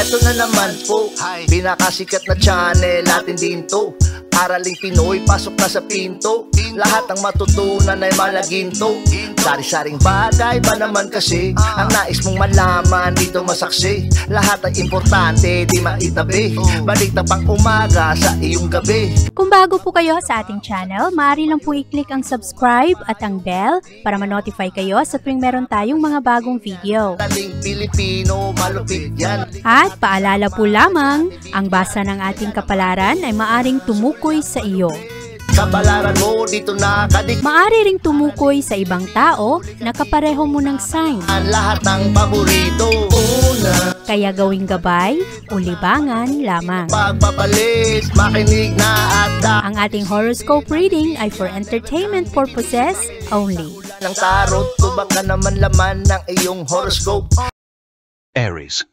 Eto na naman po, pinakasikat na channel natin din to. Araling Pinoy, pasok na sa pinto. Lahat ng matutunan ay malaginto. Sari-saring bagay ba naman kasi ang nais mong malaman dito masaksi. Lahat ay importante, di maitabi. Balik na pang umaga sa iyong gabi. Kung bago po kayo sa ating channel, maaari lang po i-click ang subscribe at ang bell para ma-notify kayo sa tuwing meron tayong mga bagong video. Taling Pilipino, malupit yan. At paalala po lamang, ang basa ng ating kapalaran ay maaring tumukoy sa iyo. Kapalaran mo dito nakadik. Maaari ring tumukoy sa ibang tao na kapareho mo ng sign. Ang lahat ng paborito. Una, Kaya gawing gabay o libangan lamang. pagpapalit, makinig na at Ang ating horoscope reading ay for entertainment purposes only. ng tarot. Tubak ka naman laman ng iyong horoscope. Aries.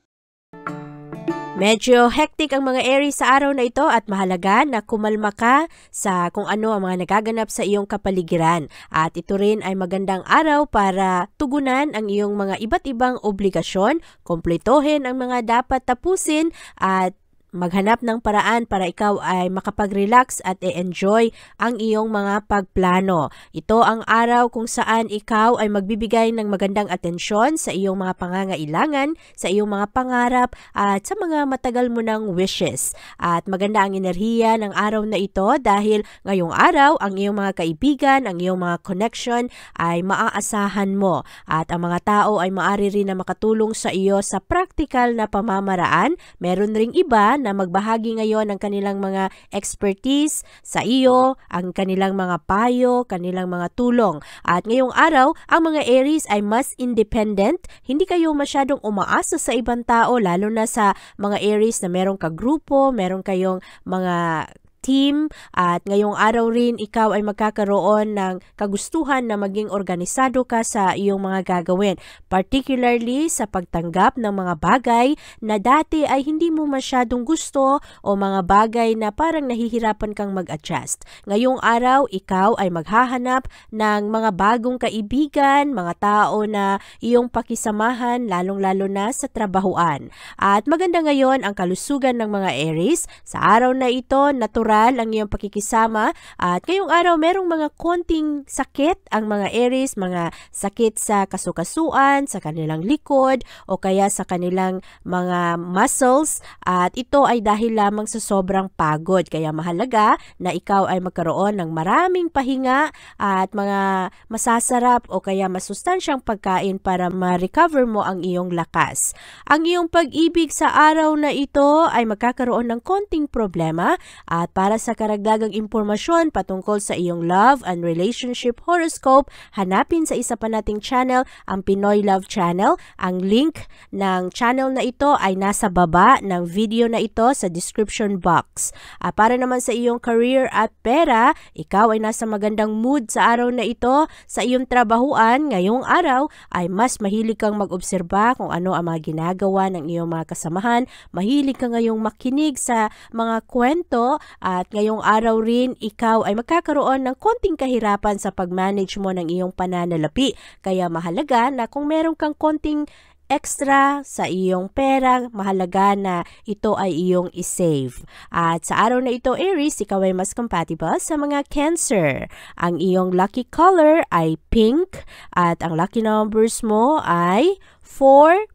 Medyo hectic ang mga Aries sa araw na ito at mahalaga na kumalma ka sa kung ano ang mga nagaganap sa iyong kapaligiran. At ito rin ay magandang araw para tugunan ang iyong mga iba't ibang obligasyon, kumpletuhin ang mga dapat tapusin at maghanap ng paraan para ikaw ay makapag-relax at i-enjoy ang iyong mga pagplano. Ito ang araw kung saan ikaw ay magbibigay ng magandang atensyon sa iyong mga pangangailangan, sa iyong mga pangarap at sa mga matagal mo ng wishes. At maganda ang enerhiya ng araw na ito dahil ngayong araw ang iyong mga kaibigan, ang iyong mga connection ay maaasahan mo. At ang mga tao ay maaari rin na makatulong sa iyo sa practical na pamamaraan. Meron ring iba na magbahagi ngayon ng kanilang mga expertise sa iyo, ang kanilang mga payo, kanilang mga tulong. At ngayong araw, ang mga Aries ay mas independent. Hindi kayo masyadong umaasa sa ibang tao, lalo na sa mga Aries na merong kagrupo, meron kayong mga team at ngayong araw rin ikaw ay magkakaroon ng kagustuhan na maging organisado ka sa iyong mga gagawin, particularly sa pagtanggap ng mga bagay na dati ay hindi mo masyadong gusto o mga bagay na parang nahihirapan kang mag-adjust. Ngayong araw ikaw ay maghahanap ng mga bagong kaibigan, mga tao na iyong pakisamahan lalong-lalo na sa trabahuan. At maganda ngayon ang kalusugan ng mga Aries. Sa araw na ito, natural ang iyong pakikisama at ngayong araw merong mga konting sakit ang mga Aries, mga sakit sa kasukasuan, sa kanilang likod o kaya sa kanilang mga muscles at ito ay dahil lamang sa sobrang pagod. Kaya mahalaga na ikaw ay magkaroon ng maraming pahinga at mga masasarap o kaya masustansyang pagkain para ma-recover mo ang iyong lakas. Ang iyong pag-ibig sa araw na ito ay magkakaroon ng konting problema at para sa karagdagang impormasyon patungkol sa iyong love and relationship horoscope, hanapin sa isa pa nating channel, ang Pinoy Love Channel. Ang link ng channel na ito ay nasa baba ng video na ito sa description box. Para naman sa iyong career at pera, ikaw ay nasa magandang mood sa araw na ito. Sa iyong trabahuan, ngayong araw ay mas mahilig kang mag-obserba kung ano ang mga ginagawa ng iyong mga kasamahan. Mahilig ka ngayong makinig sa mga kwento at ngayong araw rin ikaw ay magkakaroon ng konting kahirapan sa pag-manage mo ng iyong pananalapi. Kaya mahalaga na kung meron kang konting extra sa iyong pera, mahalaga na ito ay iyong isave. At sa araw na ito, Aries, ikaw ay mas compatible sa mga Cancer. Ang iyong lucky color ay pink at ang lucky numbers mo ay 4,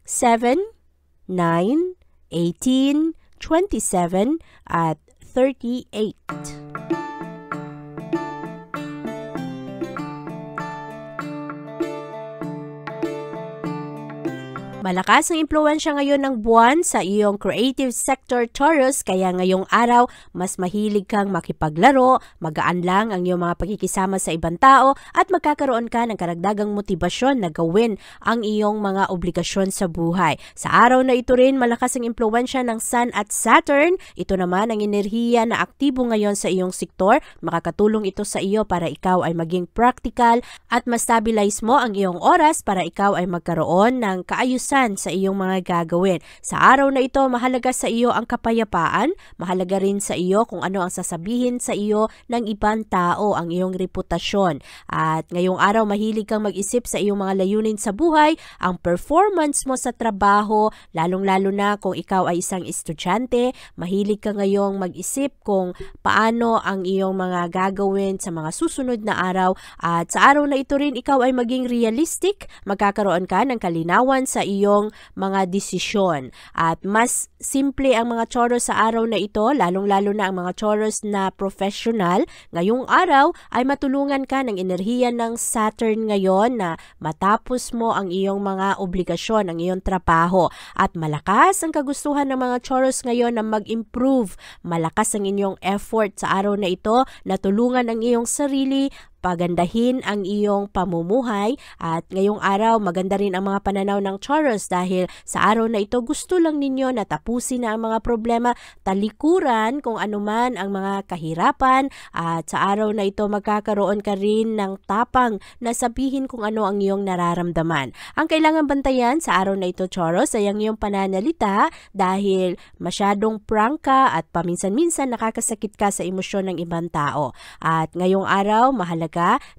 7, 9, 18, 27 at 38. Malakas ang impluwensya ngayon ng buwan sa iyong creative sector, Taurus, kaya ngayong araw mas mahilig kang makipaglaro, magaan lang ang iyong mga pagkikisama sa ibang tao at magkakaroon ka ng karagdagang motibasyon na gawin ang iyong mga obligasyon sa buhay. Sa araw na ito rin, malakas ang impluwensya ng Sun at Saturn. Ito naman ang enerhiya na aktibo ngayon sa iyong sektor. Makakatulong ito sa iyo para ikaw ay maging practical at ma-stabilize mo ang iyong oras para ikaw ay magkaroon ng kaayusan katapusan sa iyong mga gagawin. Sa araw na ito, mahalaga sa iyo ang kapayapaan, mahalaga rin sa iyo kung ano ang sasabihin sa iyo ng ibang tao, ang iyong reputasyon. At ngayong araw, mahilig kang mag-isip sa iyong mga layunin sa buhay, ang performance mo sa trabaho, lalong-lalo na kung ikaw ay isang estudyante, mahilig ka ngayong mag-isip kung paano ang iyong mga gagawin sa mga susunod na araw. At sa araw na ito rin, ikaw ay maging realistic, magkakaroon ka ng kalinawan sa iyong mga desisyon. At mas simple ang mga Taurus sa araw na ito, lalong-lalo na ang mga Taurus na professional. Ngayong araw ay matulungan ka ng enerhiya ng Saturn ngayon na matapos mo ang iyong mga obligasyon, ang iyong trabaho. At malakas ang kagustuhan ng mga Taurus ngayon na mag-improve. Malakas ang inyong effort sa araw na ito na tulungan ang iyong sarili, pagandahin ang iyong pamumuhay. At ngayong araw, maganda rin ang mga pananaw ng Taurus dahil sa araw na ito gusto lang ninyo na tapusin na ang mga problema, talikuran kung anuman ang mga kahirapan, at sa araw na ito magkakaroon ka rin ng tapang na sabihin kung ano ang iyong nararamdaman. Ang kailangan bantayan sa araw na ito, Taurus, ay ang iyong pananalita dahil masyadong prank ka at paminsan-minsan nakakasakit ka sa emosyon ng ibang tao. At ngayong araw, mahalaga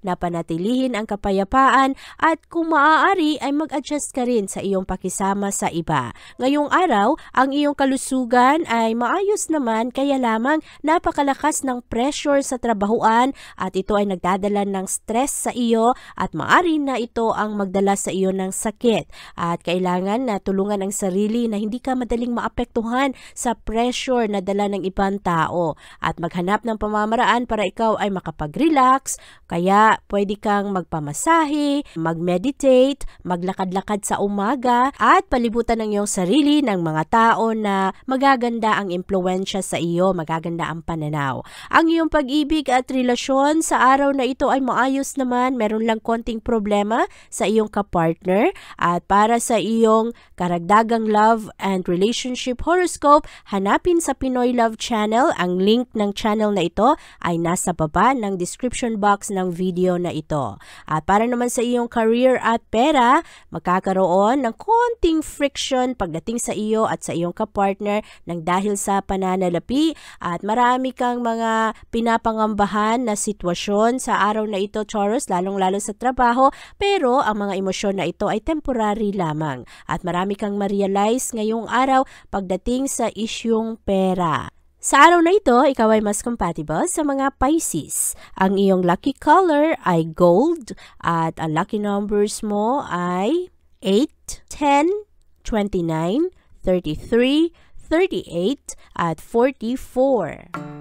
na panatilihin ang kapayapaan at kung maaari ay mag-adjust ka rin sa iyong pakisama sa iba. Ngayong araw, ang iyong kalusugan ay maayos naman, kaya lamang napakalakas ng pressure sa trabahuan at ito ay nagdadala ng stress sa iyo at maaari na ito ang magdala sa iyo ng sakit. At kailangan na tulungan ang sarili na hindi ka madaling maapektuhan sa pressure na dala ng ibang tao at maghanap ng pamamaraan para ikaw ay makapag-relax. Kaya pwede kang magpamasahe, mag-meditate, maglakad-lakad sa umaga at palibutan ng iyong sarili ng mga tao na magaganda ang impluwensya sa iyo, magaganda ang pananaw. Ang iyong pag-ibig at relasyon sa araw na ito ay maayos naman, meron lang konting problema sa iyong kapartner. At para sa iyong karagdagang love and relationship horoscope, hanapin sa Pinoy Love Channel. Ang link ng channel na ito ay nasa baba ng description box ng video na ito. At para naman sa iyong career at pera, magkakaroon ng konting friction pagdating sa iyo at sa iyong kapartner nang dahil sa pananalapi at marami kang mga pinapangambahan na sitwasyon sa araw na ito, Taurus, lalong-lalo sa trabaho, pero ang mga emosyon na ito ay temporary lamang at marami kang ma-realize ngayong araw pagdating sa isyung pera. Sa araw na ito, ikaw ay mas compatible sa mga Pisces. Ang iyong lucky color ay gold at ang lucky numbers mo ay 8, 10, 29, 33, 38 at 44.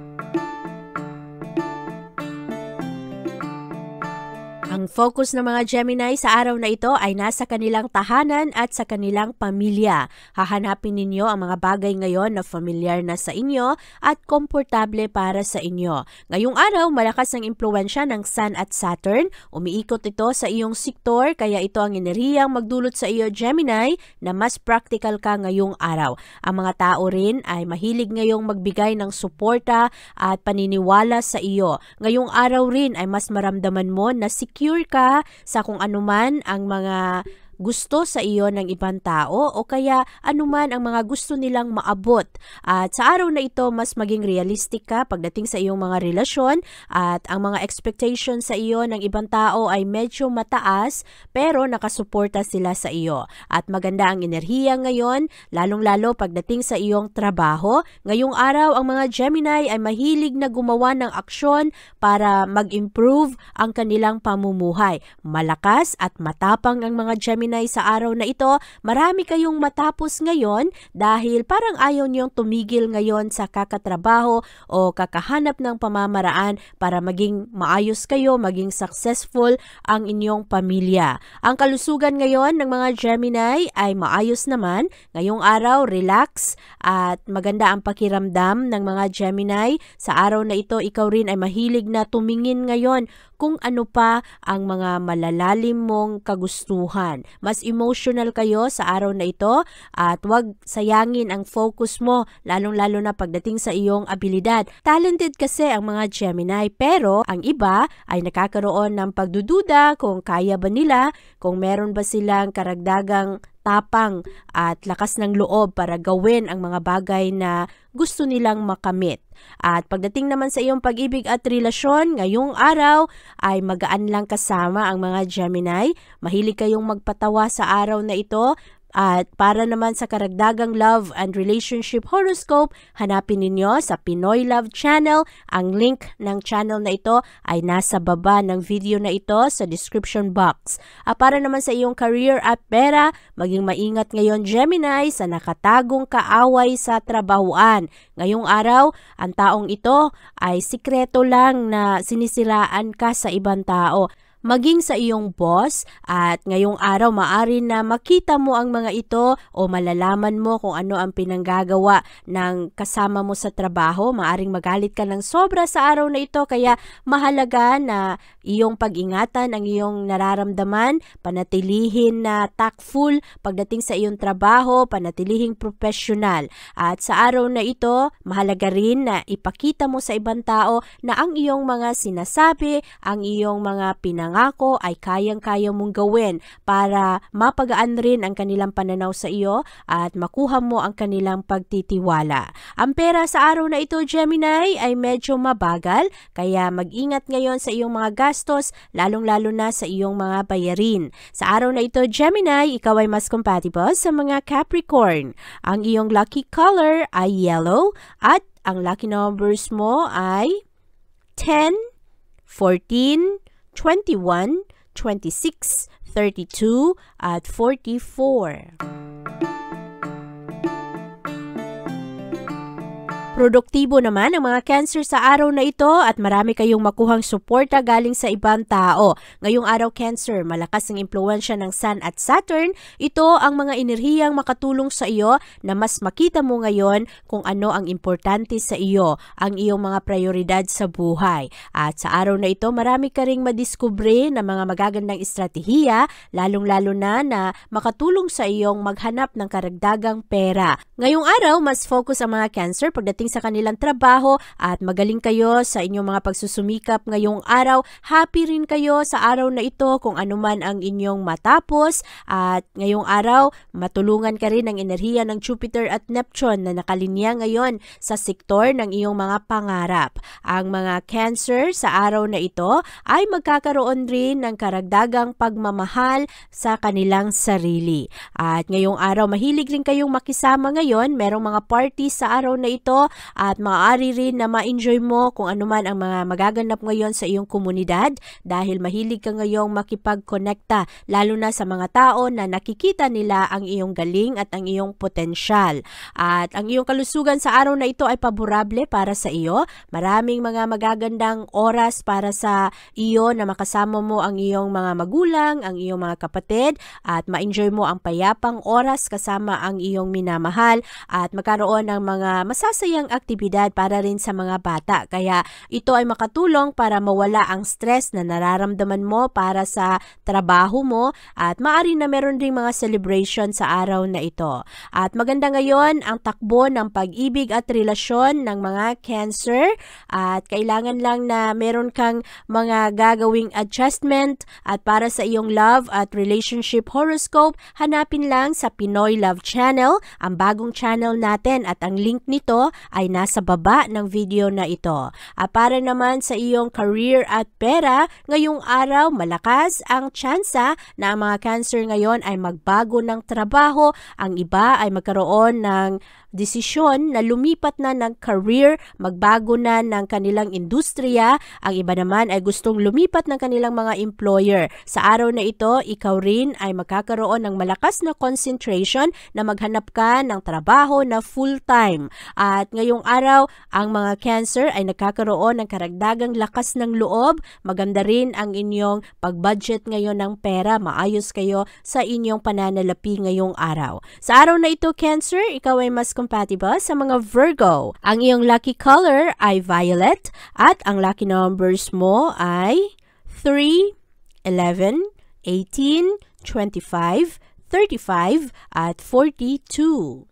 Ang focus ng mga Gemini sa araw na ito ay nasa kanilang tahanan at sa kanilang pamilya. Hahanapin ninyo ang mga bagay ngayon na familiar na sa inyo at komportable para sa inyo. Ngayong araw, malakas ang impluwensya ng Sun at Saturn. Umiikot ito sa iyong sektor, kaya ito ang enerhiyang magdulot sa iyo, Gemini, na mas practical ka ngayong araw. Ang mga tao rin ay mahilig ngayong magbigay ng suporta at paniniwala sa iyo. Ngayong araw rin ay mas maramdaman mo na secure ka sa kung anuman ang mga gusto sa iyo ng ibang tao o kaya anuman ang mga gusto nilang maabot. At sa araw na ito, mas maging realistic ka pagdating sa iyong mga relasyon at ang mga expectations sa iyo ng ibang tao ay medyo mataas pero nakasuporta sila sa iyo. At maganda ang enerhiya ngayon, lalong-lalo pagdating sa iyong trabaho. Ngayong araw, ang mga Gemini ay mahilig na gumawa ng aksyon para mag-improve ang kanilang pamumuhay. Malakas at matapang ang mga Gemini sa araw na ito. Marami kayong matapos ngayon dahil parang ayaw niyong tumigil ngayon sa kakatrabaho o kakahanap ng pamamaraan para maging maayos kayo, maging successful ang inyong pamilya. Ang kalusugan ngayon ng mga Gemini ay maayos naman. Ngayong araw, relax at maganda ang pakiramdam ng mga Gemini. Sa araw na ito, ikaw rin ay mahilig na tumingin ngayon kung ano pa ang mga malalalim mong kagustuhan. Mas emotional kayo sa araw na ito at huwag sayangin ang focus mo, lalong-lalo na pagdating sa iyong abilidad. Talented kasi ang mga Gemini, pero ang iba ay nakakaroon ng pagdududa kung kaya ba nila, kung meron ba silang karagdagang tapang at lakas ng loob para gawin ang mga bagay na gusto nilang makamit. At pagdating naman sa iyong pag-ibig at relasyon, ngayong araw ay magaan lang kasama ang mga Gemini. Mahilig kayong magpatawa sa araw na ito. At para naman sa karagdagang love and relationship horoscope, hanapin ninyo sa Pinoy Love Channel. Ang link ng channel na ito ay nasa baba ng video na ito sa description box. At para naman sa iyong career at pera, maging maingat ngayon Gemini sa nakatagong kaaway sa trabahuan. Ngayong araw, ang taong ito ay sikreto lang na sinisiraan ka sa ibang tao. Maging sa iyong boss at ngayong araw maaari na makita mo ang mga ito o malalaman mo kung ano ang pinanggagawa ng kasama mo sa trabaho. Maaring magalit ka ng sobra sa araw na ito kaya mahalaga na iyong pag-ingatan ang iyong nararamdaman, panatilihin na tactful pagdating sa iyong trabaho, panatilihing professional. At sa araw na ito, mahalaga rin na ipakita mo sa ibang tao na ang iyong mga sinasabi, ang iyong mga pinangako ay kayang-kaya mong gawin para mapagaan rin ang kanilang pananaw sa iyo at makuha mo ang kanilang pagtitiwala. Ang pera sa araw na ito, Gemini, ay medyo mabagal kaya mag-ingat ngayon sa iyong mga gastos, lalong-lalo na sa iyong mga bayarin. Sa araw na ito, Gemini, ikaw ay mas compatible sa mga Capricorn. Ang iyong lucky color ay yellow at ang lucky numbers mo ay 10, 14, 21, 26, 32, at 44. Produktibo naman ang mga Cancer sa araw na ito at marami kayong makuhang suporta galing sa ibang tao. Ngayong araw Cancer, malakas ang impluwensya ng Sun at Saturn. Ito ang mga enerhiyang makatulong sa iyo na mas makita mo ngayon kung ano ang importante sa iyo, ang iyong mga prioridad sa buhay. At sa araw na ito, marami ka ring madiskubre na mga magagandang estratehiya, lalong-lalo na makatulong sa iyong maghanap ng karagdagang pera. Ngayong araw, mas focus ang mga Cancer pagdating sa kanilang trabaho at magaling kayo sa inyong mga pagsusumikap ngayong araw. Happy rin kayo sa araw na ito kung anuman ang inyong matapos at ngayong araw matulungan ka rin ng enerhiya ng Jupiter at Neptune na nakalinya ngayon sa sektor ng iyong mga pangarap. Ang mga Cancer sa araw na ito ay magkakaroon rin ng karagdagang pagmamahal sa kanilang sarili. At ngayong araw mahilig rin kayong makisama ngayon, merong mga party sa araw na ito at maaari rin na ma-enjoy mo kung anuman ang mga magaganap ngayon sa iyong komunidad dahil mahilig ka ngayong makipag-konekta lalo na sa mga tao na nakikita nila ang iyong galing at ang iyong potensyal. At ang iyong kalusugan sa araw na ito ay paborable para sa iyo. Maraming mga magagandang oras para sa iyo na makasama mo ang iyong mga magulang, ang iyong mga kapatid at ma-enjoy mo ang payapang oras kasama ang iyong minamahal at magkaroon ng mga masasayang aktibidad para rin sa mga bata. Kaya ito ay makatulong para mawala ang stress na nararamdaman mo para sa trabaho mo at maaari na meron ring mga celebration sa araw na ito. At maganda ngayon ang takbo ng pag-ibig at relasyon ng mga Cancer at kailangan lang na meron kang mga gagawing adjustment at para sa iyong love at relationship horoscope, hanapin lang sa Pinoy Love Channel, ang bagong channel natin at ang link nito ay nasa baba ng video na ito. At para naman sa iyong career at pera, ngayong araw malakas ang tsansa na ang mga Cancer ngayon ay magbago ng trabaho. Ang iba ay magkaroon ng desisyon na lumipat na ng career, magbago na ng kanilang industriya. Ang iba naman ay gustong lumipat ng kanilang mga employer. Sa araw na ito, ikaw rin ay magkakaroon ng malakas na concentration na maghanap ka ng trabaho na full-time. At ngayong araw, ang mga Cancer ay nagkakaroon ng karagdagang lakas ng loob. Maganda rin ang inyong pag-budget ngayon ng pera. Maayos kayo sa inyong pananalapi ngayong araw. Sa araw na ito, Cancer, ikaw ay mas compatible sa mga Virgo. Ang iyong lucky color ay violet at ang lucky numbers mo ay 3, 11, 18, 25, 35, at 42.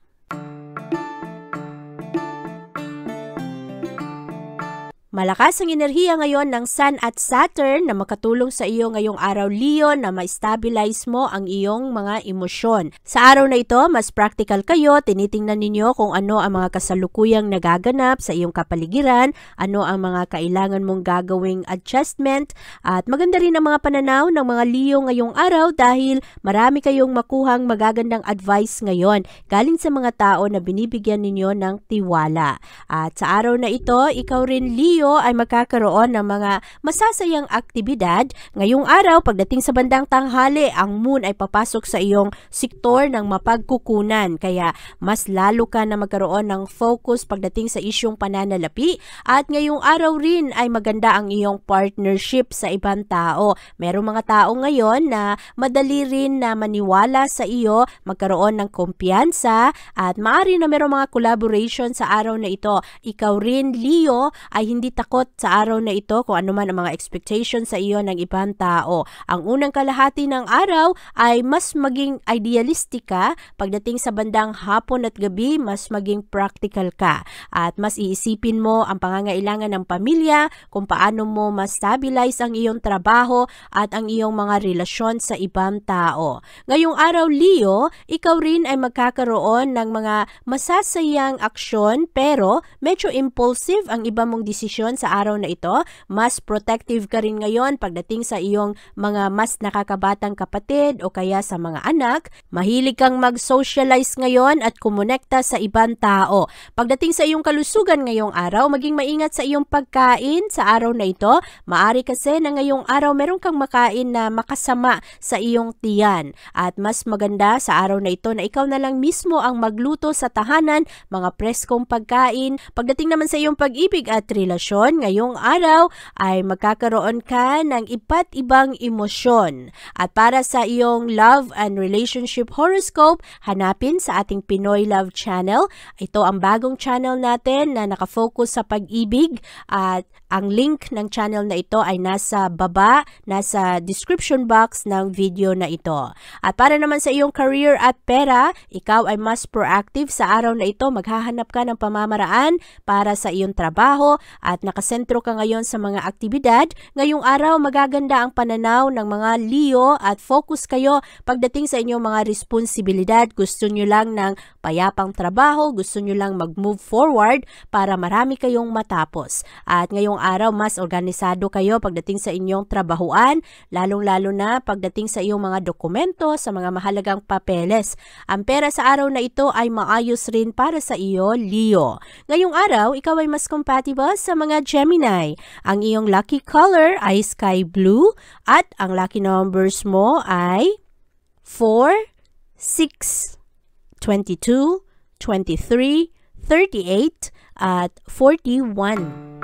Malakas ang enerhiya ngayon ng Sun at Saturn na makatulong sa iyo ngayong araw, Leo, na ma-stabilize mo ang iyong mga emosyon. Sa araw na ito, mas practical kayo, tinitingnan ninyo kung ano ang mga kasalukuyang nagaganap sa iyong kapaligiran, ano ang mga kailangan mong gagawing adjustment, at maganda rin ang mga pananaw ng mga Leo ngayong araw dahil marami kayong makuhang magagandang advice ngayon galing sa mga tao na binibigyan ninyo ng tiwala. At sa araw na ito, ikaw rin, Leo, ay magkakaroon ng mga masasayang aktibidad. Ngayong araw, pagdating sa bandang tanghali, ang moon ay papasok sa iyong sektor ng mapagkukunan. Kaya mas lalo ka na magkaroon ng focus pagdating sa isyong pananalapi. At ngayong araw rin ay maganda ang iyong partnership sa ibang tao. Merong mga tao ngayon na madali rin na maniwala sa iyo, magkaroon ng kumpiyansa, at maaari na merong mga collaboration sa araw na ito. Ikaw rin, Leo, ay hindi takot sa araw na ito kung ano man ang mga expectations sa iyo ng ibang tao. Ang unang kalahati ng araw ay mas maging idealistic ka. Pagdating sa bandang hapon at gabi, mas maging practical ka. At mas iisipin mo ang pangangailangan ng pamilya, kung paano mo mas stabilize ang iyong trabaho at ang iyong mga relasyon sa ibang tao. Ngayong araw, Leo, ikaw rin ay magkakaroon ng mga masasayang aksyon pero medyo impulsive ang iba mong desisyon sa araw na ito. Mas protective ka rin ngayon pagdating sa iyong mga mas nakakabatang kapatid o kaya sa mga anak. Mahilig kang mag-socialize ngayon at kumonekta sa ibang tao. Pagdating sa iyong kalusugan ngayong araw, maging maingat sa iyong pagkain sa araw na ito. Maari kasi na ngayong araw meron kang makain na makasama sa iyong tiyan. At mas maganda sa araw na ito na ikaw na lang mismo ang magluto sa tahanan, mga preskong pagkain. Pagdating naman sa iyong pag-ibig at relasyon, ngayong araw ay magkakaroon ka ng iba't ibang emosyon. At para sa iyong love and relationship horoscope, hanapin sa ating Pinoy Love Channel. Ito ang bagong channel natin na nakafocus sa pag-ibig, at ang link ng channel na ito ay nasa baba, nasa description box ng video na ito. At para naman sa iyong career at pera, ikaw ay mas proactive sa araw na ito. Maghahanap ka ng pamamaraan para sa iyong trabaho at nakasentro ka ngayon sa mga aktibidad. Ngayong araw, magaganda ang pananaw ng mga Leo at focus kayo pagdating sa inyong mga responsibilidad. Gusto nyo lang ng payapang trabaho, gusto nyo lang mag-move forward para marami kayong matapos. At ngayong araw, mas organisado kayo pagdating sa inyong trabahuan, lalong-lalo na pagdating sa iyong mga dokumento, sa mga mahalagang papeles. Ang pera sa araw na ito ay maayos rin para sa iyo, Leo. Ngayong araw, ikaw ay mas compatible sa mga Gemini. Ang iyong lucky color ay sky blue at ang lucky numbers mo ay 4, 6, 22, 23, 38 at 41.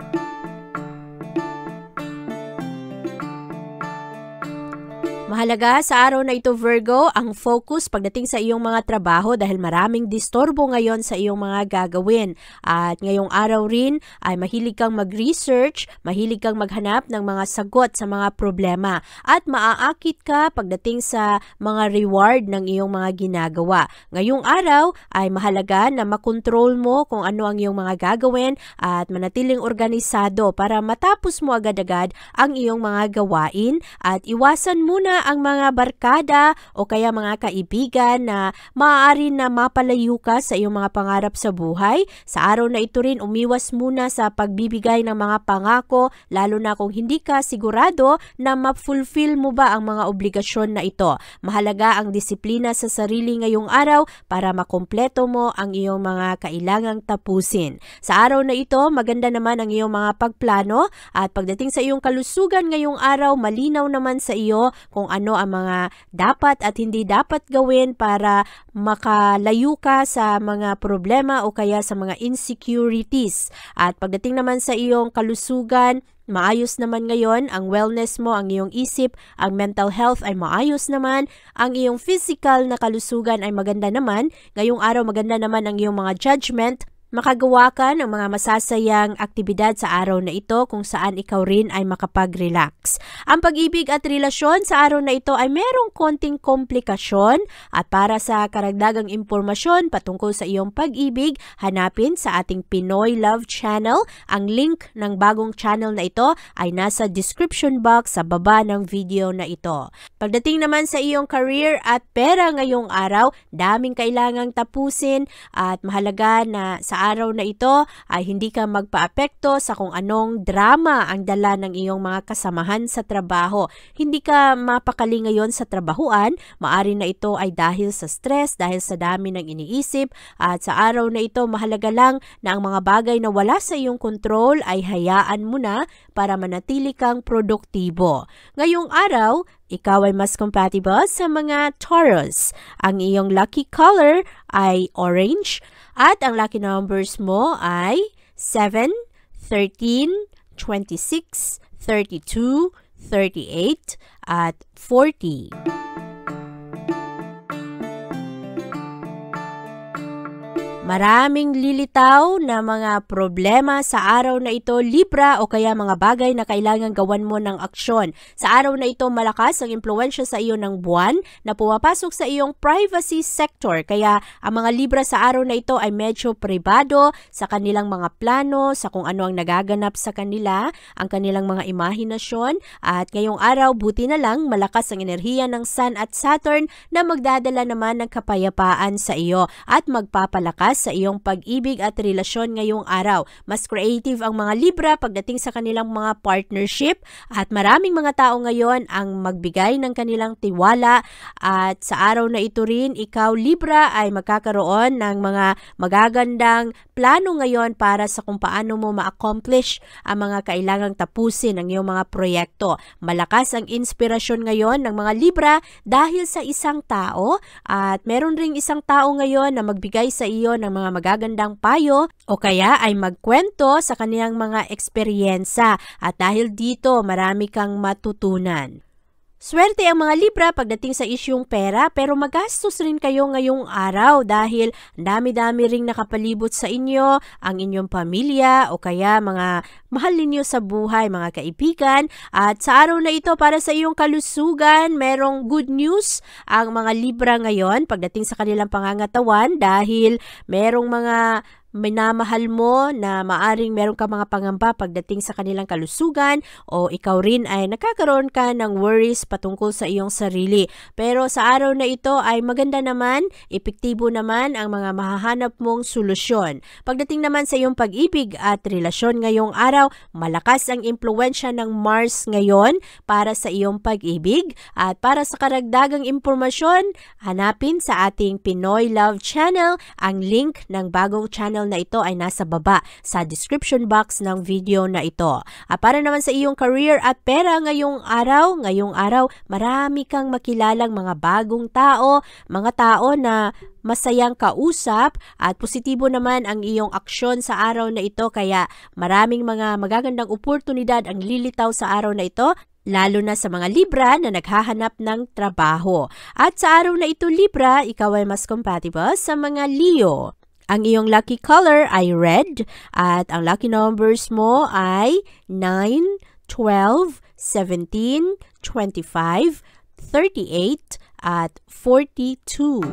Mahalaga sa araw na ito, Virgo, ang focus pagdating sa iyong mga trabaho dahil maraming disturbo ngayon sa iyong mga gagawin. At ngayong araw rin ay mahilig kang mag-research, mahilig kang maghanap ng mga sagot sa mga problema. At maaakit ka pagdating sa mga reward ng iyong mga ginagawa. Ngayong araw ay mahalaga na makontrol mo kung ano ang iyong mga gagawin at manatiling organisado para matapos mo agad-agad ang iyong mga gawain, at iwasan muna ang mga barkada o kaya mga kaibigan na maaari na mapalayo ka sa iyong mga pangarap sa buhay. Sa araw na ito rin, umiwas muna sa pagbibigay ng mga pangako, lalo na kung hindi ka sigurado na ma-fulfill mo ba ang mga obligasyon na ito. Mahalaga ang disiplina sa sarili ngayong araw para makumpleto mo ang iyong mga kailangang tapusin. Sa araw na ito, maganda naman ang iyong mga pagplano, at pagdating sa iyong kalusugan ngayong araw, malinaw naman sa iyo kung ano ang mga dapat at hindi dapat gawin para makalayo ka sa mga problema o kaya sa mga insecurities. At pagdating naman sa iyong kalusugan, maayos naman ngayon ang wellness mo, ang iyong isip, ang mental health ay maayos naman, ang iyong physical na kalusugan ay maganda naman. Ngayong araw, maganda naman ang iyong mga judgment, makagawa ka ng mga masasayang aktibidad sa araw na ito kung saan ikaw rin ay makapag-relax. Ang pag-ibig at relasyon sa araw na ito ay merong konting komplikasyon at para sa karagdagang impormasyon patungkol sa iyong pag-ibig, hanapin sa ating Pinoy Love Channel. Ang link ng bagong channel na ito ay nasa description box sa baba ng video na ito. Pagdating naman sa iyong career at pera ngayong araw, daming kailangang tapusin at mahalaga na sa araw na ito ay hindi ka magpaapekto sa kung anong drama ang dala ng iyong mga kasamahan sa trabaho. Hindi ka mapakali ngayon sa trabahuan, maari na ito ay dahil sa stress, dahil sa dami ng iniisip at sa araw na ito mahalaga lang na ang mga bagay na wala sa iyong kontrol ay hayaan mo na para manatili kang produktibo. Ngayong araw, ikaw ay mas compatible sa mga Taurus. Ang iyong lucky color ay orange at ang lucky numbers mo ay 7, 13, 26, 32, 38 at 40. Maraming lilitaw na mga problema sa araw na ito, Libra, o kaya mga bagay na kailangan gawan mo ng aksyon. Sa araw na ito, malakas ang impluwensya sa iyo ng buwan na pumapasok sa iyong privacy sector. Kaya ang mga Libra sa araw na ito ay medyo pribado sa kanilang mga plano, sa kung ano ang nagaganap sa kanila, ang kanilang mga imahinasyon. At ngayong araw, buti na lang malakas ang enerhiya ng Sun at Saturn na magdadala naman ng kapayapaan sa iyo at magpapalakas sa iyong pag-ibig at relasyon ngayong araw. Mas creative ang mga Libra pagdating sa kanilang mga partnership at maraming mga tao ngayon ang magbigay ng kanilang tiwala at sa araw na ito rin, ikaw Libra ay magkakaroon ng mga magagandang plano ngayon para sa kung paano mo ma-accomplish ang mga kailangang tapusin ng iyong mga proyekto. Malakas ang inspirasyon ngayon ng mga Libra dahil sa isang tao at meron ring isang tao ngayon na magbigay sa iyo ng mga magagandang payo o kaya ay magkwento sa kaniyang mga eksperyensya at dahil dito marami kang matutunan. Swerte ang mga Libra pagdating sa isyung pera pero magastos rin kayo ngayong araw dahil dami-dami ring nakapalibot sa inyo, ang inyong pamilya o kaya mga mahal ninyo sa buhay, mga kaibigan. At sa araw na ito para sa iyong kalusugan, merong good news ang mga Libra ngayon pagdating sa kanilang pangangatawan dahil merong mga minamahal mo na maaring meron ka mga pangamba pagdating sa kanilang kalusugan o ikaw rin ay nakakaroon ka ng worries patungkol sa iyong sarili. Pero sa araw na ito ay maganda naman, epektibo naman ang mga mahahanap mong solusyon. Pagdating naman sa iyong pag-ibig at relasyon ngayong araw, malakas ang impluwensya ng Mars ngayon para sa iyong pag-ibig at para sa karagdagang impormasyon, hanapin sa ating Pinoy Love Channel. Ang link ng bagong channel na ito ay nasa baba sa description box ng video na ito. Para naman sa iyong career at pera ngayong araw, marami kang makilalang mga bagong tao, mga tao na masayang kausap at positibo naman ang iyong aksyon sa araw na ito kaya maraming mga magagandang oportunidad ang lilitaw sa araw na ito. Lalo na sa mga Libra na naghahanap ng trabaho. At sa araw na ito Libra, ikaw ay mas compatible sa mga Leo. Ang iyong lucky color ay red at ang lucky numbers mo ay 9, 12, 17, 25, 38 at 42.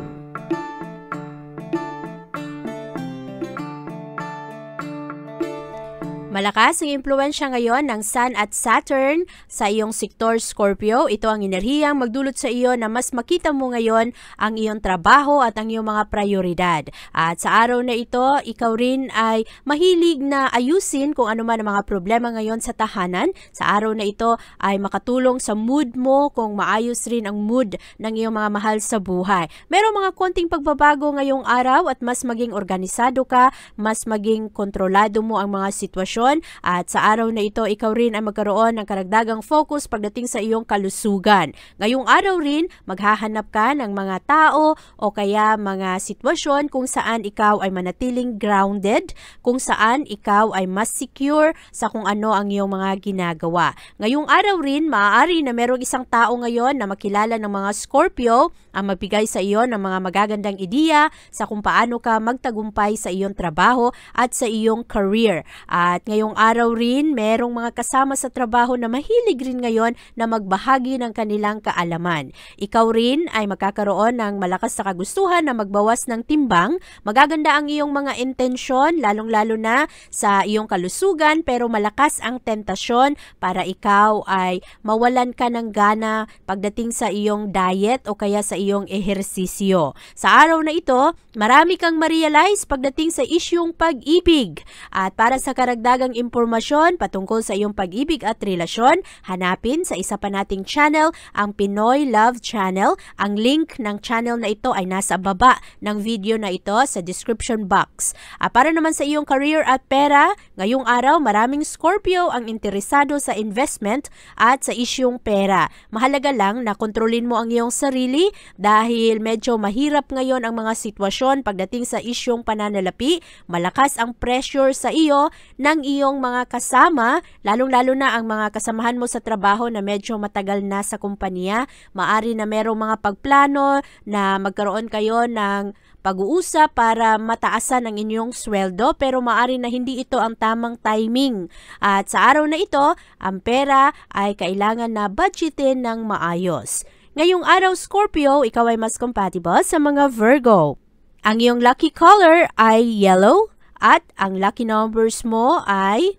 Malakas ang impluwensya ngayon ng Sun at Saturn sa iyong sektor Scorpio. Ito ang enerhiyang magdulot sa iyo na mas makita mo ngayon ang iyong trabaho at ang iyong mga prioridad. At sa araw na ito, ikaw rin ay mahilig na ayusin kung ano man ang mga problema ngayon sa tahanan. Sa araw na ito ay makatulong sa mood mo kung maayos rin ang mood ng iyong mga mahal sa buhay. Merong mga konting pagbabago ngayong araw at mas maging organisado ka, mas maging kontrolado mo ang mga sitwasyon relasyon at sa araw na ito ikaw rin ay magkaroon ng karagdagang focus pagdating sa iyong kalusugan. Ngayong araw rin maghahanap ka ng mga tao o kaya mga sitwasyon kung saan ikaw ay manatiling grounded, kung saan ikaw ay mas secure sa kung ano ang iyong mga ginagawa. Ngayong araw rin maaari na merong isang tao ngayon na makilala ng mga Scorpio ang magbigay sa iyo ng mga magagandang ideya sa kung paano ka magtagumpay sa iyong trabaho at sa iyong career. At ngayong araw rin, merong mga kasama sa trabaho na mahilig rin ngayon na magbahagi ng kanilang kaalaman. Ikaw rin ay magkakaroon ng malakas na kagustuhan na magbawas ng timbang. Magaganda ang iyong mga intensyon, lalong-lalo na sa iyong kalusugan, pero malakas ang tentasyon para ikaw ay mawalan ka ng gana pagdating sa iyong diet o kaya sa iyong ehersisyo. Sa araw na ito, marami kang ma-realize pagdating sa isyung pag-ibig. At para sa karagdagang impormasyon patungkol sa iyong pag-ibig at relasyon, hanapin sa isa pa nating channel, ang Pinoy Love Channel. Ang link ng channel na ito ay nasa baba ng video na ito sa description box. Para naman sa iyong career at pera, ngayong araw maraming Scorpio ang interesado sa investment at sa isyung pera. Mahalaga lang na kontrolin mo ang iyong sarili dahil medyo mahirap ngayon ang mga sitwasyon pagdating sa isyung pananalapi. Malakas ang pressure sa iyo ng iyong mga kasama, lalong-lalo na ang mga kasamahan mo sa trabaho na medyo matagal na sa kumpanya. Maari na merong mga pagplano na magkaroon kayo ng pag-uusap para mataasan ang inyong sweldo, pero maari na hindi ito ang tamang timing. At sa araw na ito, ang pera ay kailangan na budgetin ng maayos. Ngayong araw, Scorpio, ikaw ay mas compatible sa mga Virgo. Ang iyong lucky color ay yellow at ang lucky numbers mo ay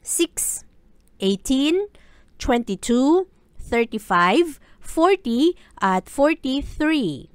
6, 18, 22, 35, 40 at 43.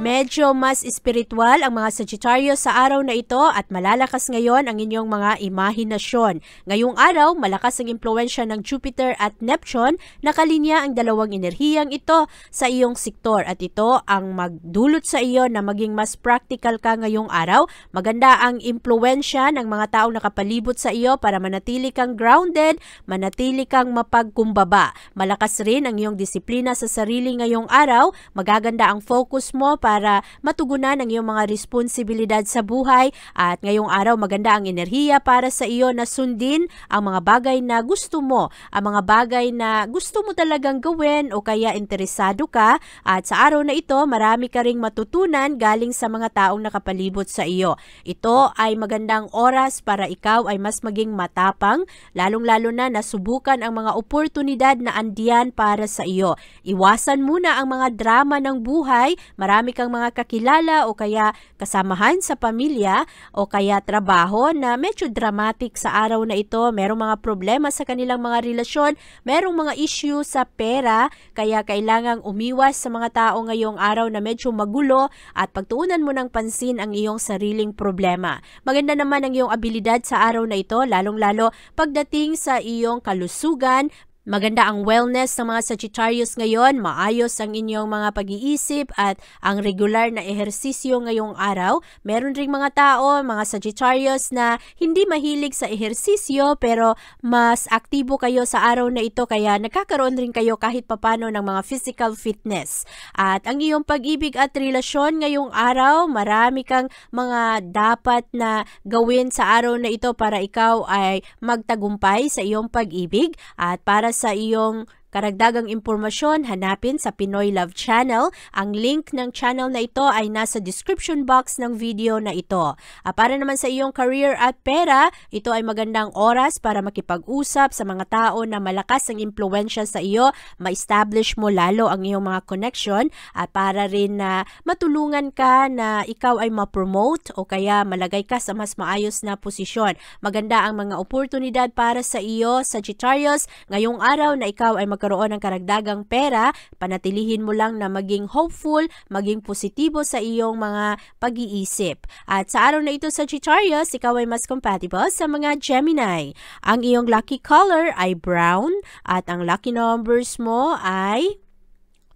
Medyo mas espiritual ang mga Sagittarius sa araw na ito at malalakas ngayon ang inyong mga imahinasyon. Ngayong araw, malakas ang impluwensya ng Jupiter at Neptune, nakalinya ang dalawang enerhiyang ito sa iyong sektor at ito ang magdulot sa iyo na maging mas practical ka ngayong araw. Maganda ang impluwensya ng mga taong nakapalibot sa iyo para manatili kang grounded, manatili kang mapagkumbaba. Malakas rin ang iyong disiplina sa sarili ngayong araw, magaganda ang focus mo para matugunan ang iyong mga responsibilidad sa buhay at ngayong araw maganda ang enerhiya para sa iyo na sundin ang mga bagay na gusto mo, ang mga bagay na gusto mo talagang gawin o kaya interesado ka at sa araw na ito marami ka ring matutunan galing sa mga taong nakapalibot sa iyo. Ito ay magandang oras para ikaw ay mas maging matapang, lalong-lalo na nasubukan ang mga oportunidad na andiyan para sa iyo. Iwasan muna ang mga drama ng buhay, marami kang mga kakilala o kaya kasamahan sa pamilya o kaya trabaho na medyo dramatic sa araw na ito. Merong mga problema sa kanilang mga relasyon, merong mga issue sa pera, kaya kailangang umiwas sa mga tao ngayong araw na medyo magulo at pagtuunan mo ng pansin ang iyong sariling problema. Maganda naman ang iyong abilidad sa araw na ito, lalong-lalo pagdating sa iyong kalusugan. Maganda ang wellness ng mga Sagittarius ngayon, maayos ang inyong mga pag-iisip at ang regular na ehersisyo ngayong araw. Meron ring mga tao, mga Sagittarius na hindi mahilig sa ehersisyo pero mas aktibo kayo sa araw na ito kaya nagkakaroon rin kayo kahit papano ng mga physical fitness. At ang iyong pag-ibig at relasyon ngayong araw, marami kang mga dapat na gawin sa araw na ito para ikaw ay magtagumpay sa iyong pag-ibig at para sa iyong karagdagang impormasyon, hanapin sa Pinoy Love Channel. Ang link ng channel na ito ay nasa description box ng video na ito. Para naman sa iyong career at pera, ito ay magandang oras para makipag-usap sa mga tao na malakas ang impluwensya sa iyo, ma-establish mo lalo ang iyong mga connection at para rin na matulungan ka na ikaw ay ma-promote o kaya malagay ka sa mas maayos na posisyon. Maganda ang mga oportunidad para sa iyo, Sagittarius, ngayong araw na ikaw ay magkaroon ng karagdagang pera, panatilihin mo lang na maging hopeful, maging positibo sa iyong mga pag-iisip. At sa araw na ito, Sagittarius, ikaw ay mas compatible sa mga Gemini. Ang iyong lucky color ay brown at ang lucky numbers mo ay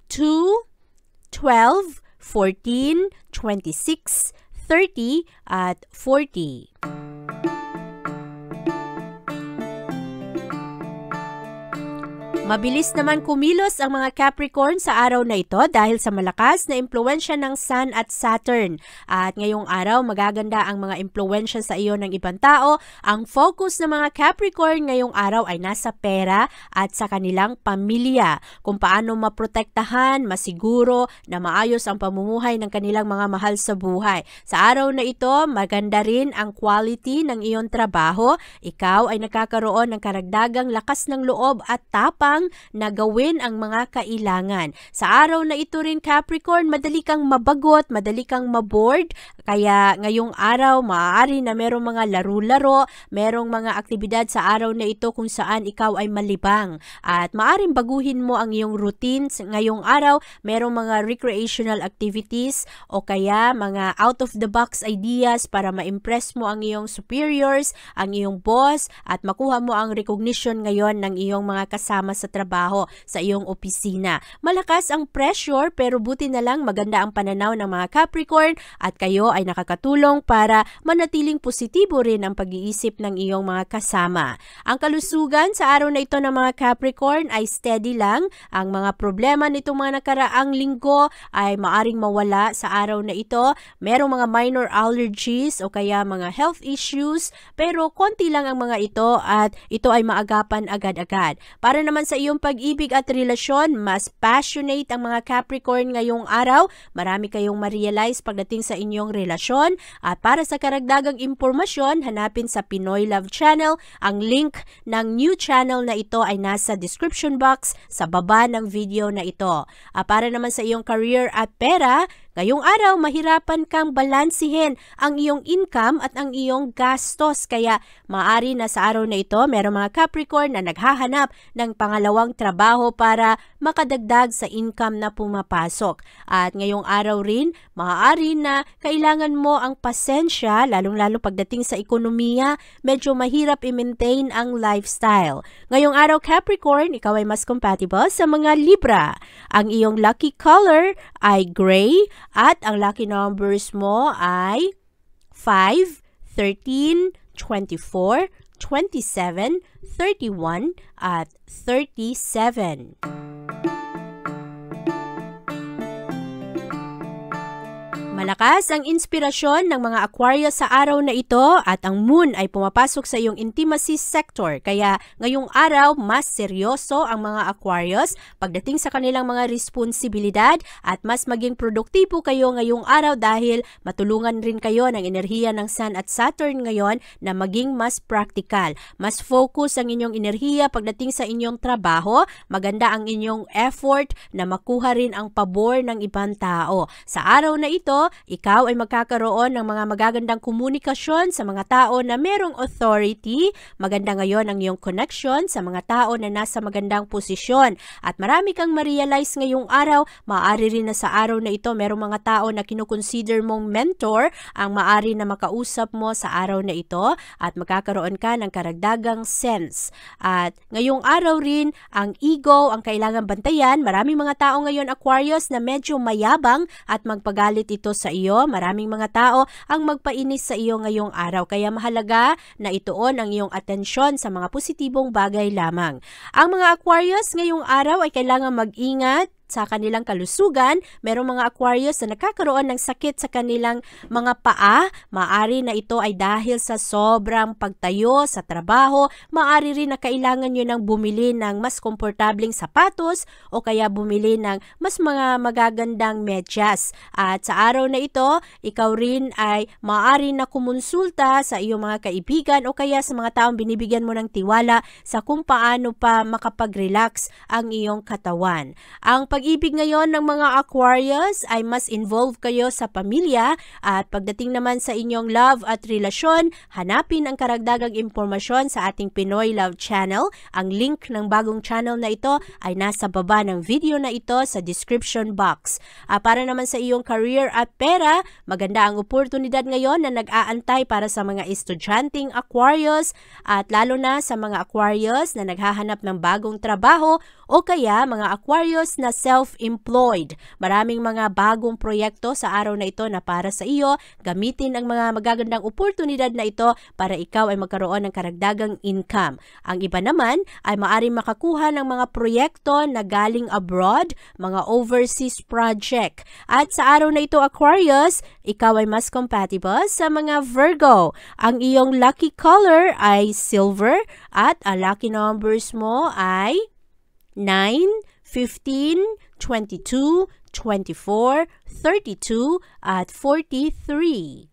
2, 12, 14, 26, 30, at 40. Mabilis naman kumilos ang mga Capricorn sa araw na ito dahil sa malakas na impluwensya ng Sun at Saturn. At ngayong araw, magaganda ang mga impluwensya sa iyo ng ibang tao. Ang focus ng mga Capricorn ngayong araw ay nasa pera at sa kanilang pamilya. Kung paano maprotektahan, masiguro na maayos ang pamumuhay ng kanilang mga mahal sa buhay. Sa araw na ito, maganda rin ang quality ng iyong trabaho. Ikaw ay nakakaroon ng karagdagang lakas ng loob at tapang na gawin ang mga kailangan. Sa araw na ito rin Capricorn, madali kang mabagot, madali kang mabored, kaya ngayong araw maaari na merong mga laro-laro, merong mga aktibidad sa araw na ito kung saan ikaw ay malibang. At maaaring baguhin mo ang iyong routines ngayong araw, merong mga recreational activities o kaya mga out-of-the-box ideas para ma-impress mo ang iyong superiors, ang iyong boss, at makuha mo ang recognition ngayon ng iyong mga kasama sa trabaho sa iyong opisina. Malakas ang pressure pero buti na lang maganda ang pananaw ng mga Capricorn at kayo ay nakakatulong para manatiling positibo rin ang pag-iisip ng iyong mga kasama. Ang kalusugan sa araw na ito ng mga Capricorn ay steady lang. Ang mga problema nitong mga nakaraang linggo ay maaring mawala sa araw na ito. Merong mga minor allergies o kaya mga health issues pero konti lang ang mga ito at ito ay maagapan agad-agad. Para naman sa iyong pag-ibig at relasyon, mas passionate ang mga Capricorn ngayong araw. Marami kayong ma-realize pagdating sa inyong relasyon. At para sa karagdagang impormasyon, hanapin sa Pinoy Love Channel. Ang link ng new channel na ito ay nasa description box sa baba ng video na ito. Para naman sa iyong career at pera, ngayong araw, mahirapan kang balansihin ang iyong income at ang iyong gastos. Kaya maaari na sa araw na ito, merong mga Capricorn na naghahanap ng pangalawang trabaho para makadagdag sa income na pumapasok. At ngayong araw rin, maaari na kailangan mo ang pasensya, lalong-lalo pagdating sa ekonomiya, medyo mahirap i-maintain ang lifestyle. Ngayong araw, Capricorn, ikaw ay mas compatible sa mga Libra. Ang iyong lucky color ay gray at ang lucky numbers mo ay 5, 13, 24, 27, 31, at 37. Malakas ang inspirasyon ng mga Aquarius sa araw na ito at ang moon ay pumapasok sa iyong intimacy sector. Kaya ngayong araw, mas seryoso ang mga Aquarius pagdating sa kanilang mga responsibilidad at mas maging produktibo kayo ngayong araw dahil matulungan rin kayo ng enerhiya ng Sun at Saturn ngayon na maging mas practical. Mas focus ang inyong enerhiya pagdating sa inyong trabaho. Maganda ang inyong effort na makuha rin ang pabor ng ibang tao. Sa araw na ito, ikaw ay magkakaroon ng mga magagandang komunikasyon sa mga tao na merong authority. Maganda ngayon ang iyong connection sa mga tao na nasa magandang posisyon. At marami kang ma-realize ngayong araw, maaari rin na sa araw na ito merong mga tao na kinukonsider mong mentor ang maaari na makausap mo sa araw na ito at magkakaroon ka ng karagdagang sense. At ngayong araw rin, ang ego ang kailangan bantayan. Maraming mga tao ngayon Aquarius na medyo mayabang at magpagalit ito sa iyo. Maraming mga tao ang magpainis sa iyo ngayong araw. Kaya mahalaga na ituon ang iyong atensyon sa mga positibong bagay lamang. Ang mga Aquarius ngayong araw ay kailangan mag-ingat sa kanilang kalusugan. Merong mga Aquarius na nakakaroon ng sakit sa kanilang mga paa. Maaari na ito ay dahil sa sobrang pagtayo sa trabaho. Maaari rin na kailangan nyo ng bumili ng mas komportabling sapatos o kaya bumili ng mas mga magagandang medyas. At sa araw na ito, ikaw rin ay maaari na kumonsulta sa iyong mga kaibigan o kaya sa mga taong binibigyan mo ng tiwala sa kung paano pa makapag-relax ang iyong katawan. Ang pag-ibig ngayon ng mga Aquarius ay mas involved kayo sa pamilya at pagdating naman sa inyong love at relasyon, hanapin ang karagdagang impormasyon sa ating Pinoy Love Channel. Ang link ng bagong channel na ito ay nasa baba ng video na ito sa description box. Para naman sa iyong career at pera, maganda ang oportunidad ngayon na nag-aantay para sa mga estudyanteng Aquarius at lalo na sa mga Aquarius na naghahanap ng bagong trabaho o kaya mga Aquarius na self-employed. Maraming mga bagong proyekto sa araw na ito na para sa iyo. Gamitin ang mga magagandang oportunidad na ito para ikaw ay magkaroon ng karagdagang income. Ang iba naman ay maaaring makakuha ng mga proyekto na galing abroad, mga overseas project. At sa araw na ito, Aquarius, ikaw ay mas compatible sa mga Virgo. Ang iyong lucky color ay silver at ang lucky numbers mo ay 9, 15, 22, 24, 32 at 43.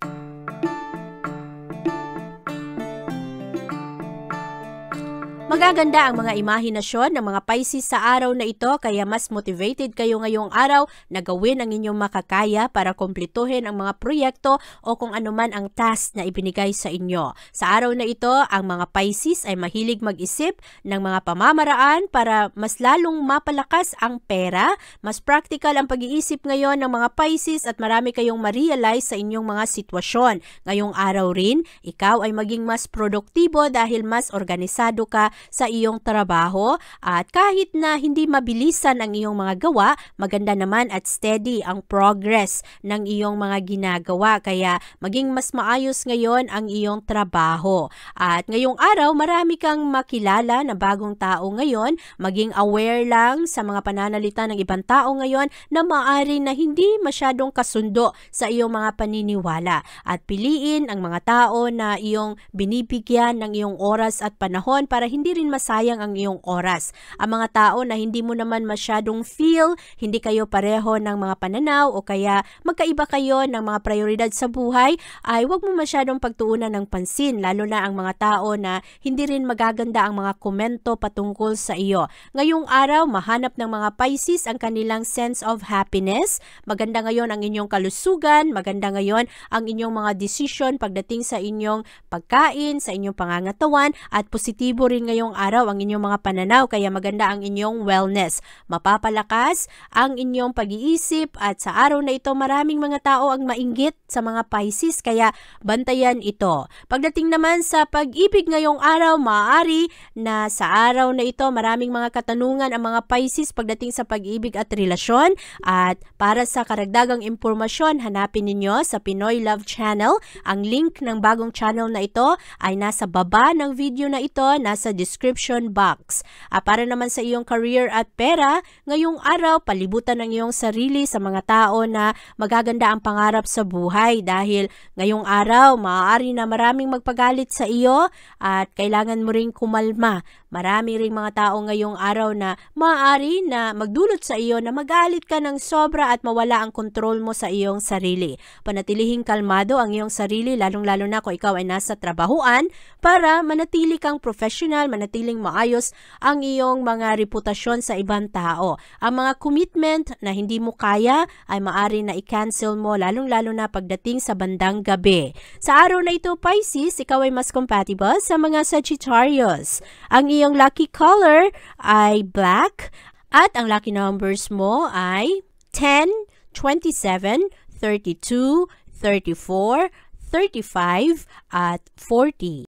Magaganda ang mga imahinasyon ng mga Pisces sa araw na ito kaya mas motivated kayo ngayong araw na gawin ang inyong makakaya para kumpletuhin ang mga proyekto o kung anuman ang task na ibinigay sa inyo. Sa araw na ito, ang mga Pisces ay mahilig mag-isip ng mga pamamaraan para mas lalong mapalakas ang pera. Mas practical ang pag-iisip ngayon ng mga Pisces at marami kayong ma-realize sa inyong mga sitwasyon. Ngayong araw rin, ikaw ay maging mas produktibo dahil mas organisado ka sa iyong trabaho at kahit na hindi mabilisan ang iyong mga gawa, maganda naman at steady ang progress ng iyong mga ginagawa kaya maging mas maayos ngayon ang iyong trabaho. At ngayong araw, marami kang makilala na bagong tao ngayon, maging aware lang sa mga pananalita ng ibang tao ngayon na maaari na hindi masyadong kasundo sa iyong mga paniniwala at piliin ang mga tao na iyong binibigyan ng iyong oras at panahon para hindi rin masayang ang iyong oras. Ang mga tao na hindi mo naman masyadong feel, hindi kayo pareho ng mga pananaw o kaya magkaiba kayo ng mga prioridad sa buhay, ay huwag mo masyadong pagtuunan ng pansin, lalo na ang mga tao na hindi rin magaganda ang mga komento patungkol sa iyo. Ngayong araw, mahanap ng mga Pisces ang kanilang sense of happiness. Maganda ngayon ang inyong kalusugan, maganda ngayon ang inyong mga decision pagdating sa inyong pagkain, sa inyong pangangatawan at positibo rin ngayong araw ang inyong mga pananaw kaya maganda ang inyong wellness. Mapapalakas ang inyong pag-iisip at sa araw na ito maraming mga tao ang mainggit sa mga Pisces kaya bantayan ito. Pagdating naman sa pag-ibig ngayong araw, maaari na sa araw na ito maraming mga katanungan ang mga Pisces pagdating sa pag-ibig at relasyon at para sa karagdagang impormasyon hanapin ninyo sa Pinoy Love Channel. Ang link ng bagong channel na ito ay nasa baba ng video na ito, nasa description box. Para naman sa iyong career at pera, ngayong araw palibutan ang iyong sarili sa mga tao na magaganda ang pangarap sa buhay dahil ngayong araw maaari na maraming magpagalit sa iyo at kailangan mo ring kumalma. Marami ring mga tao ngayong araw na maaari na magdulot sa iyo na magalit ka ng sobra at mawala ang kontrol mo sa iyong sarili. Panatilihing kalmado ang iyong sarili lalong-lalo na kung ikaw ay nasa trabahuan para manatili kang professional, manatiling maayos ang iyong mga reputasyon sa ibang tao. Ang mga commitment na hindi mo kaya ay maaari na i-cancel mo lalong-lalo na pagdating sa bandang gabi. Sa araw na ito, Pisces, ikaw ay mas compatible sa mga Sagittarius. Ang iyong lucky color ay black at ang lucky numbers mo ay 10, 27, 32, 34, 35 at 40.